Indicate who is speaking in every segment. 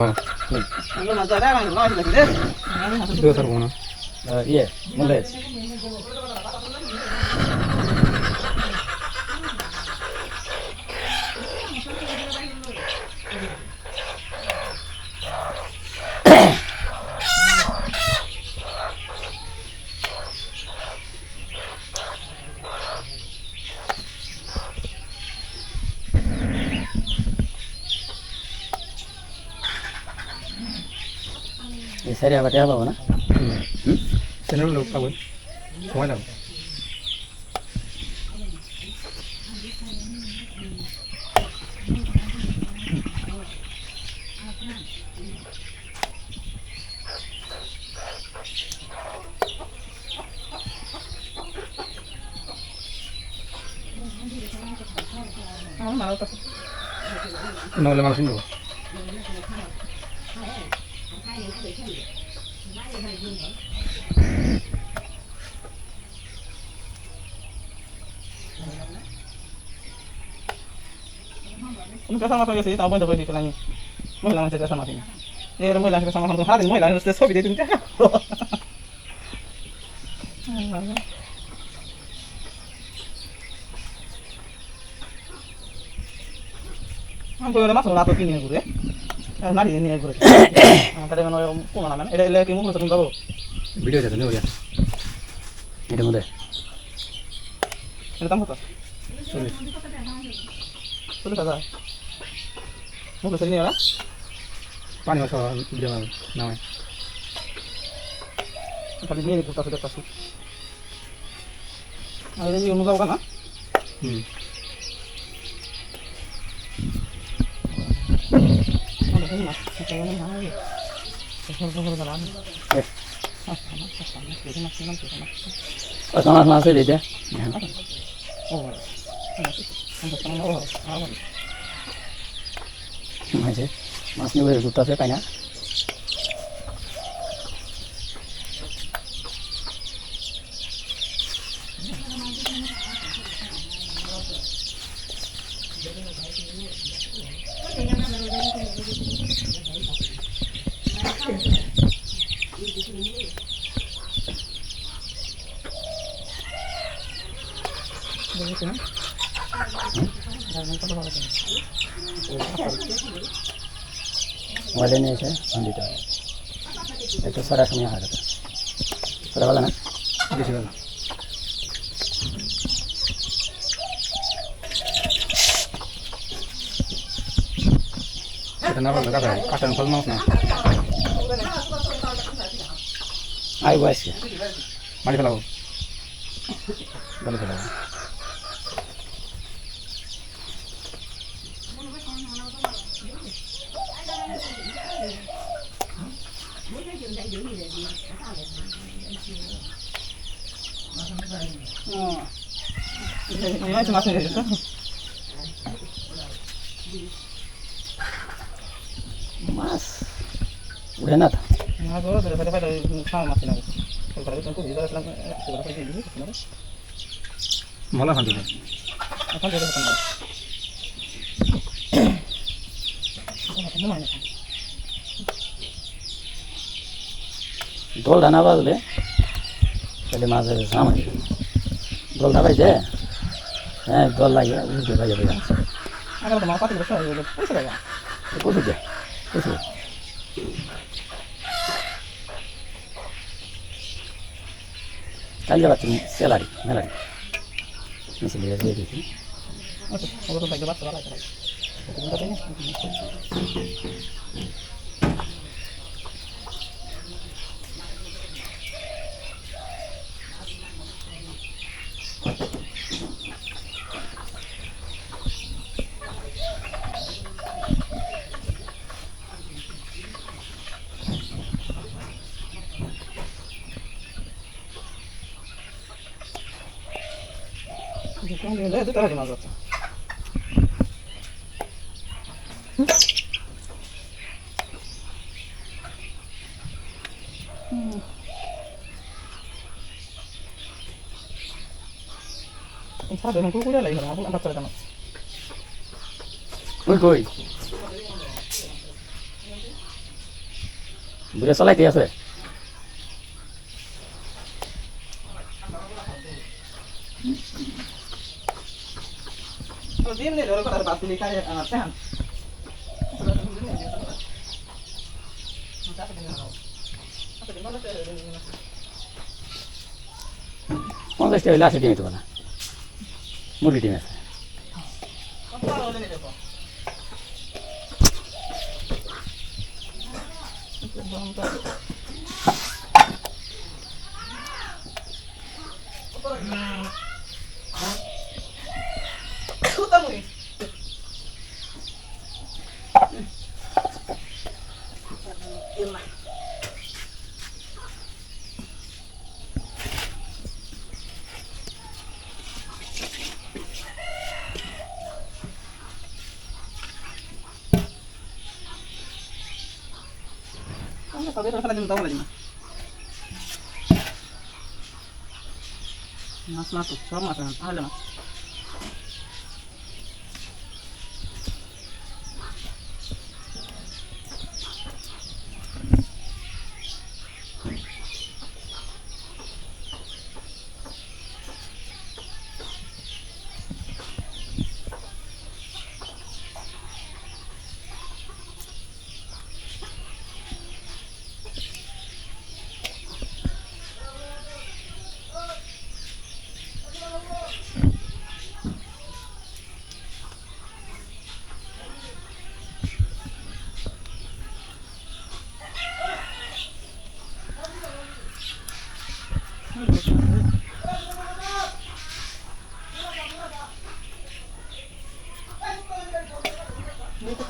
Speaker 1: Dua sarung mana?
Speaker 2: Iya, mulai. Seri apa dia bawa na?
Speaker 1: Channel lu apa? Semua dah. No le malas induk. Ini sama sama sih, tahu benda itu lagi. Mula macam sama sini. Ini mula sama sama hari mula harus tes hobi itu kan. Ang tuyo naman sa nato kini guru ya. Nari ini guru. Tadi mana kung mana mana. Ele ki mukul sa tinggal. Video jatuh ni ya.
Speaker 2: Ini muda.
Speaker 1: Ini tamu tu. Sulit. Sulit saja. Mukul sa ini ya. Pani masuk video nama. Kali ni kita sudah pasuk. Ada ni umur kau kan?
Speaker 2: Sama masih dia. Masih boleh tutas ya kayaknya. Wala na siya, andito. Ito sarap niya harap. Sarap wala na?
Speaker 1: Hindi sila. Kita na ba nagkakay? Kasan pa mouse na.
Speaker 2: Ay, wes.
Speaker 1: Mali pala ko. Mali pala ko. Ini macam apa ni?
Speaker 2: Mas, udah nata.
Speaker 1: Nah, kalau pada sama masih lagi. Kalau itu aku bisa selama sudah pergi dulu, kenapa? Malah nanti. Akan jadi apa? Apa namanya?
Speaker 2: Dol dana ba le? Pele mas sama. Dol da baje. Dol lagi, udah baje baje.
Speaker 1: Agar mau apa tu besar, besar ya.
Speaker 2: Kudu deh. Kudu. Kali batin selari, melari. Mesti dia jadi.
Speaker 1: Oke, kalau tak jelas salah lagi. Itu tahu mana tu? Sao để mình cũng lại mà cũng ăn thật rồi.
Speaker 2: Ôi coi. বুড়ে চলাইতে আছে
Speaker 1: দিন নেই ধরে কথা বাদ দিলে খাই আছেন
Speaker 2: 50 টাকা হইলে 80 ডিম হইতো না মুরগি ডিম আছে
Speaker 1: তবে ফেলা দিন তাও লাগবে মাছ মাছ সব মাছ আনলে মাছ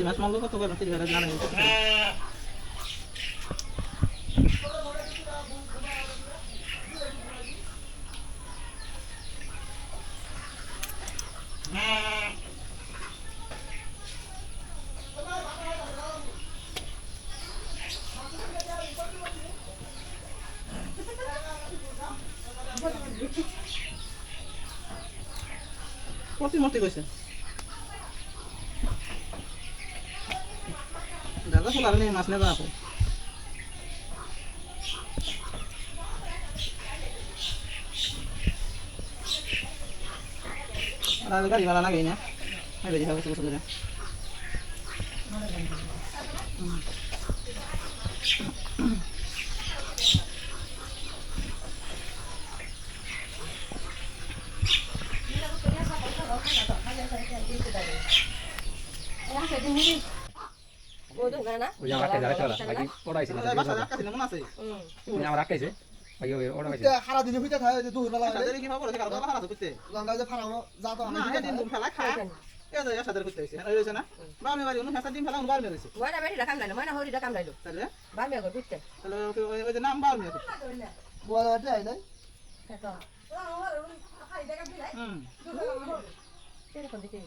Speaker 1: মাছ মারলো কত করে জানা নেই কত মতে কইছে দাদা ফুল আর নেই মাছ নেবা আছে আর গাড়ি ভাড়া লাগে না আমি বেরিয়ে যাবো কিছু করে
Speaker 2: ওই আমার কাছে যারা বাকি পড়াইছিল
Speaker 1: বাসা রাখা ছিল মনে আছে
Speaker 2: ওই আমার রাখাইছে বাকি ওই ওড়া হইছে
Speaker 3: সারা দিন হইতে থাকে যে দুই বেলা
Speaker 1: সাদের কি খবর আছে কাল বালা হারা করতে
Speaker 3: গঙ্গা যে ফারানো যা তো
Speaker 1: না এই দিন দুম ফেলা খা এই যে সাদের করতে হইছে আর হইছে না বামে বাড়ি অনু সাদের দিন ফেলা অনু বারমে হইছে
Speaker 4: ময়না বেটি রাখাম লাইলো ময়না হরি রাখাম লাইলো
Speaker 1: তাহলে
Speaker 4: বামে গো বুঝতে
Speaker 1: তাহলে ওই যে নাম বারমে
Speaker 3: বলা যায় নাই
Speaker 1: হুম
Speaker 4: এরকম দিকে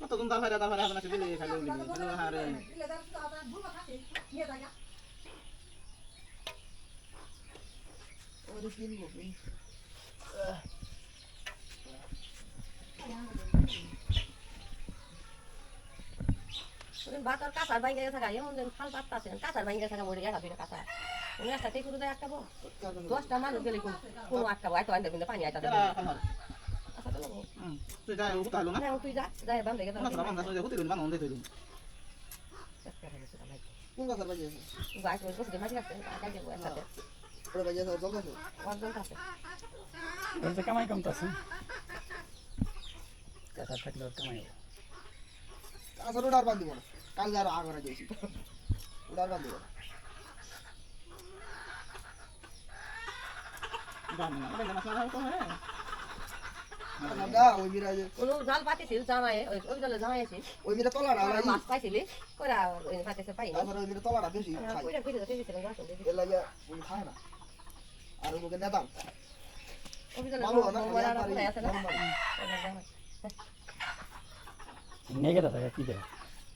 Speaker 1: কত দিন দাফা হবে না দিলে খালি উলি হ্যালো হারে
Speaker 3: ওরে কিনবো
Speaker 4: বাতার কাঁচার বাইঙ্গে থাকা এমন যেন ফাল পাত্তা আছে কাঁচার বাইঙ্গে থাকা মরে গেছে দুইটা কাঁচা উনি একটা টেক করে দেয় আটকাবো 10টা মানুষ গেলে কোনো আটকাবো আইতো আনতে কিন্তু পানি আইতা দেবে আচ্ছা তো
Speaker 1: হুম তুই যাই ও তাহলো না
Speaker 4: না তুই যা যাই বাম লেগে
Speaker 1: না বাবা না হতে গেল বাবা অন্ধে তৈরি
Speaker 3: কোন কথা বাজে
Speaker 4: গাছ বসে মাটি আছে আগে যাবো একসাথে
Speaker 3: ওরে বাজে তো জল আছে
Speaker 4: একদম কাছে
Speaker 2: ওই যে কামাই কমতাছে কাটা থাকলে কামাই
Speaker 3: আসলে উড়ার বাদ দিব না কাল যার আগরা যাইছি উড়ার বাদ দিব
Speaker 1: বাবা না এটা মাছ মারা তো হ্যাঁ
Speaker 3: না ওই বিরা যে
Speaker 4: কোনো জাল পাতিছিল জামাই ওই জালে জামাই আছে
Speaker 3: ওই বিরা তলাড়া লাই
Speaker 4: মাছ পাইছিলি কইরা ওই পাতিছে পাই না
Speaker 3: তারপরে ওই বিরা তলাড়া বেশি খাই
Speaker 4: কইরা কইরা দিছিল গাছ দেখি
Speaker 3: এর লাগে ওই খায় না আর ওকে নেতাম
Speaker 4: ওই জালে
Speaker 3: ভালো না
Speaker 4: মোবাইল আর কোথায় আছে না
Speaker 2: নেগে দাদা কি দেয়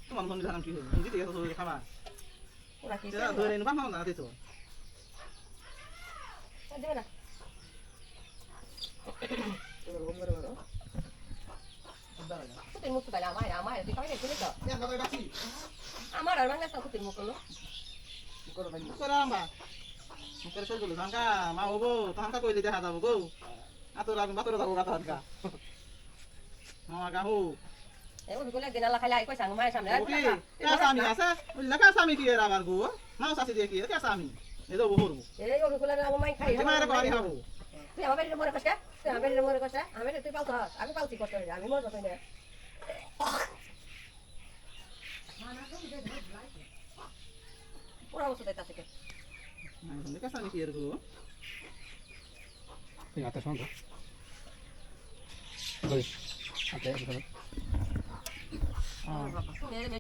Speaker 1: তোমার কোন জানাম কি হবে জিতে গেছো তো খাবা
Speaker 4: ওরা কি
Speaker 1: যা ধরে নিবা না না দিতো
Speaker 4: দেবে না
Speaker 3: এরকম করে করো দাঁড়া
Speaker 4: তুই মুখ পাইলা আমায় তুই খাবি না তুই তো
Speaker 3: না কথা ডাকি
Speaker 4: আর বাংলাদেশ কুতির মুখ হলো
Speaker 3: করে ভাই
Speaker 1: করে আম্বা মুখের সই গুলো জানকা মা হবো তখনকা কইলে দেখা যাবো গো আতর আমি বাতরে যাবো গাতা হাতকা মা গাহু
Speaker 4: এই ওই গুলো গেনালা খাইলে আই কইছা মায়ের সামনে আর
Speaker 1: ওকে কাসামি আছে ওই কাসামি কি এর আবার গো মাও সাসি দিয়ে কি কাসামি এই তো বহরবো
Speaker 4: এই ওই গুলো আমার মাই খাই
Speaker 1: মায়ের বাড়ি হবো
Speaker 4: তুই আমার বাড়িতে মরে কষ্ট তুই আমার বাড়িতে মরে কষ্ট আমি তুই পালছ আমি পালছি কষ্ট আমি মরে কষ্ট না পুরা বছর দিতে আছে
Speaker 1: কাসামি কি এর গো
Speaker 2: তুই হাতে শোন তো হাতে